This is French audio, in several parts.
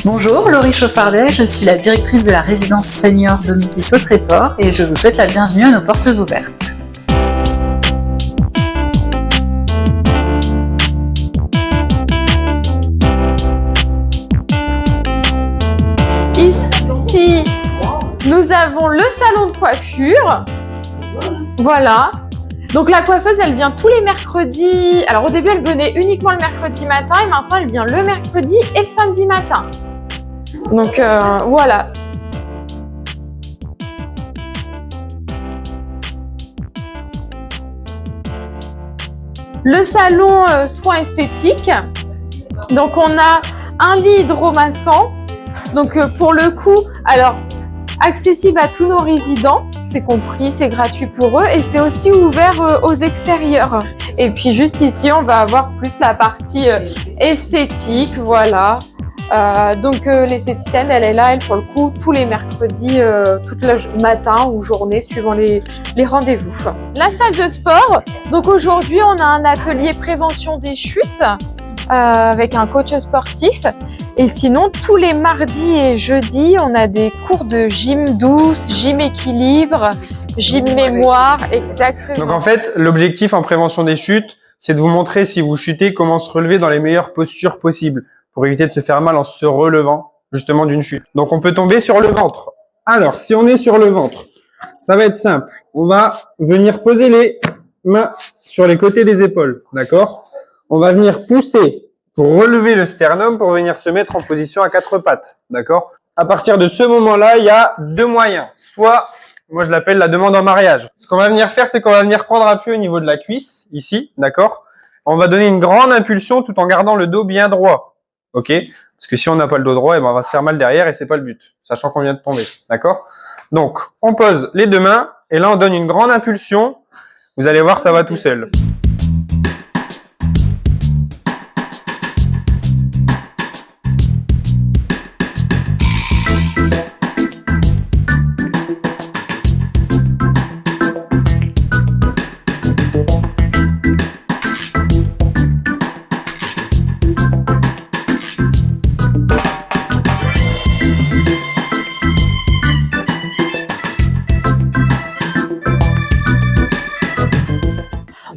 Bonjour, Laurie Chauffardet, je suis la directrice de la résidence senior Domitis au Tréport et je vous souhaite la bienvenue à nos portes ouvertes. Ici, nous avons le salon de coiffure. Voilà. Donc la coiffeuse, elle vient tous les mercredis. Alors au début, elle venait uniquement le mercredi matin et maintenant, elle vient le mercredi et le samedi matin. Donc voilà. Le salon soins esthétiques. Donc on a un lit hydromassant. Donc pour le coup, alors accessible à tous nos résidents, c'est compris, c'est gratuit pour eux et c'est aussi ouvert aux extérieurs. Et puis juste ici, on va avoir plus la partie esthétique, voilà. Donc l'esthéticienne, elle est là, elle pour le coup, tous les mercredis, toute le matin ou journée, suivant les rendez-vous. La salle de sport, donc aujourd'hui, on a un atelier prévention des chutes avec un coach sportif. Et sinon, tous les mardis et jeudis, on a des cours de gym douce, gym équilibre, gym mémoire, exactement. Donc en fait, l'objectif en prévention des chutes, c'est de vous montrer si vous chutez, comment se relever dans les meilleures postures possibles pour éviter de se faire mal en se relevant justement d'une chute. Donc on peut tomber sur le ventre. Alors, si on est sur le ventre, ça va être simple. On va venir poser les mains sur les côtés des épaules, d'accord? On va venir pousser pour relever le sternum, pour venir se mettre en position à quatre pattes, d'accord? À partir de ce moment-là, il y a deux moyens. Soit, moi je l'appelle la demande en mariage. Ce qu'on va venir faire, c'est qu'on va venir prendre appui au niveau de la cuisse, ici, d'accord? On va donner une grande impulsion tout en gardant le dos bien droit, ok? Parce que si on n'a pas le dos droit, eh ben on va se faire mal derrière et c'est pas le but, sachant qu'on vient de tomber, d'accord? Donc, on pose les deux mains et là on donne une grande impulsion. Vous allez voir, ça va tout seul.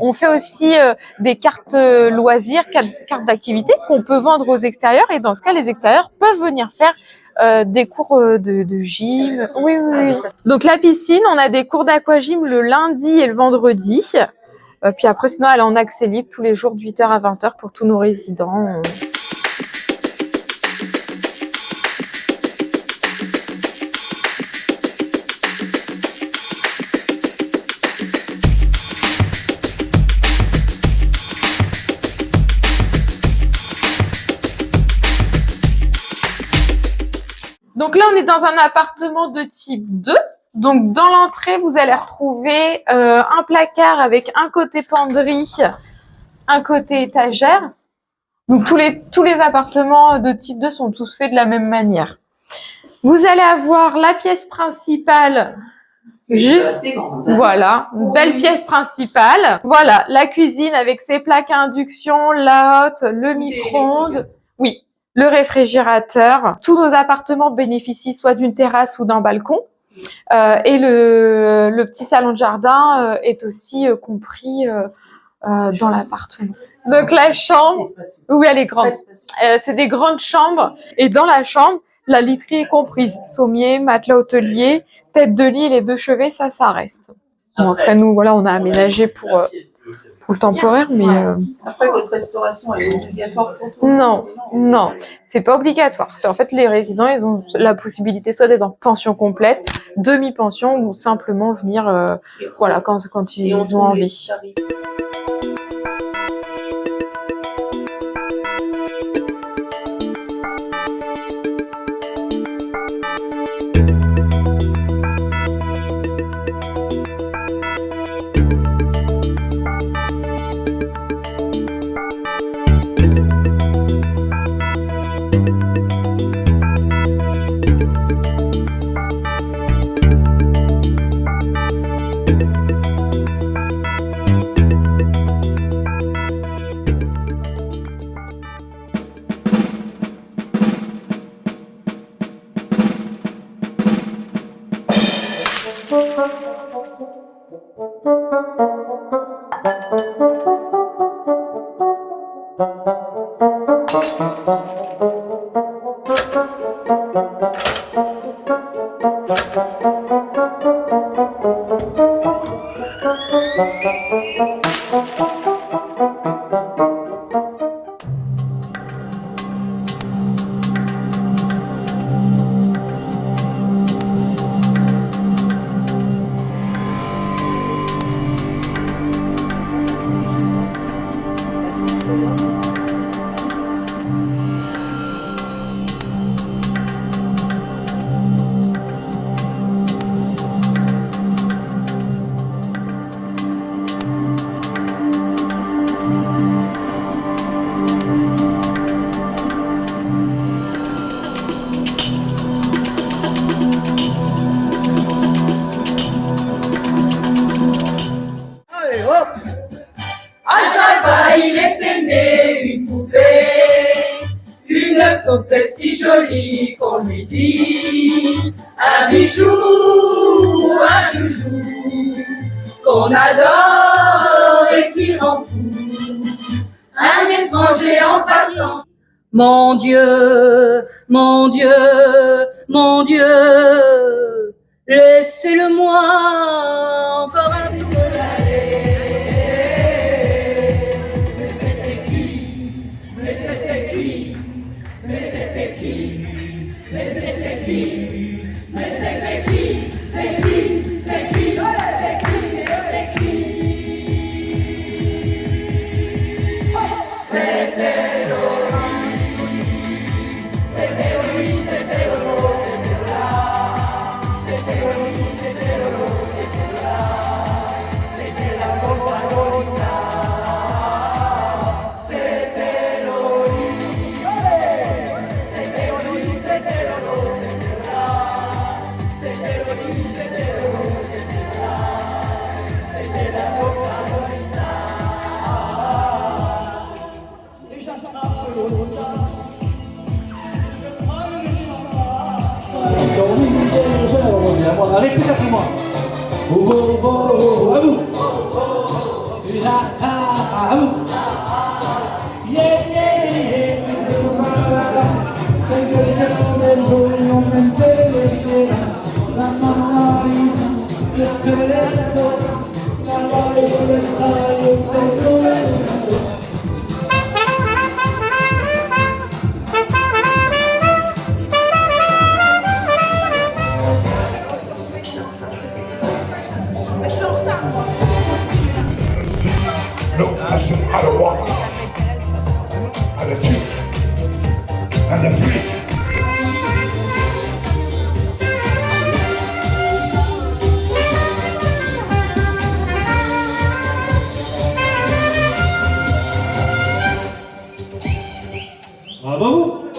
On fait aussi des cartes loisirs, cartes d'activité qu'on peut vendre aux extérieurs. Et dans ce cas, les extérieurs peuvent venir faire des cours de gym. Oui. Donc la piscine, on a des cours d'aquagym le lundi et le vendredi. Puis après, sinon, elle est en accès libre tous les jours de 8h à 20h pour tous nos résidents. Donc là, on est dans un appartement de type 2. Donc dans l'entrée, vous allez retrouver un placard avec un côté penderie, un côté étagère. Donc tous les appartements de type 2 sont tous faits de la même manière. Vous allez avoir la pièce principale, juste, voilà, une belle pièce principale. Voilà, la cuisine avec ses plaques à induction, la hotte, le micro-ondes. Oui. Le réfrigérateur. Tous nos appartements bénéficient soit d'une terrasse ou d'un balcon. Et le petit salon de jardin est aussi compris dans l'appartement. Donc la chambre, oui, elle est grande. C'est des grandes chambres. Et dans la chambre, la literie est comprise. Sommier, matelas hôtelier, tête de lit, les deux chevets, ça reste. Bon, après nous, voilà, on a aménagé pour le temporaire, mais après votre restauration elle est obligatoire pour tout. Non, c'est pas obligatoire. C'est en fait les résidents, ils ont la possibilité soit d'être en pension complète, demi-pension ou simplement venir, voilà, quand ils ont envie. Allez, hop! À Java, il était né une poupée si jolie qu'on lui dit un bijou, un joujou, qu'on adore et qui rend fou un étranger en passant. Mon Dieu, mon Dieu, mon Dieu, laissez-le-moi encore un peu. Mais c'était qui? Mais c'était qui? Mais c'était qui? Mais c'était qui? Mais c'était qui? C'est qui? C'est qui? C'est qui? C'est qui? C'était répète après moi. À vous. À vous. Yeah, yeah, No passion out of one, and a two, and a three. Bravo.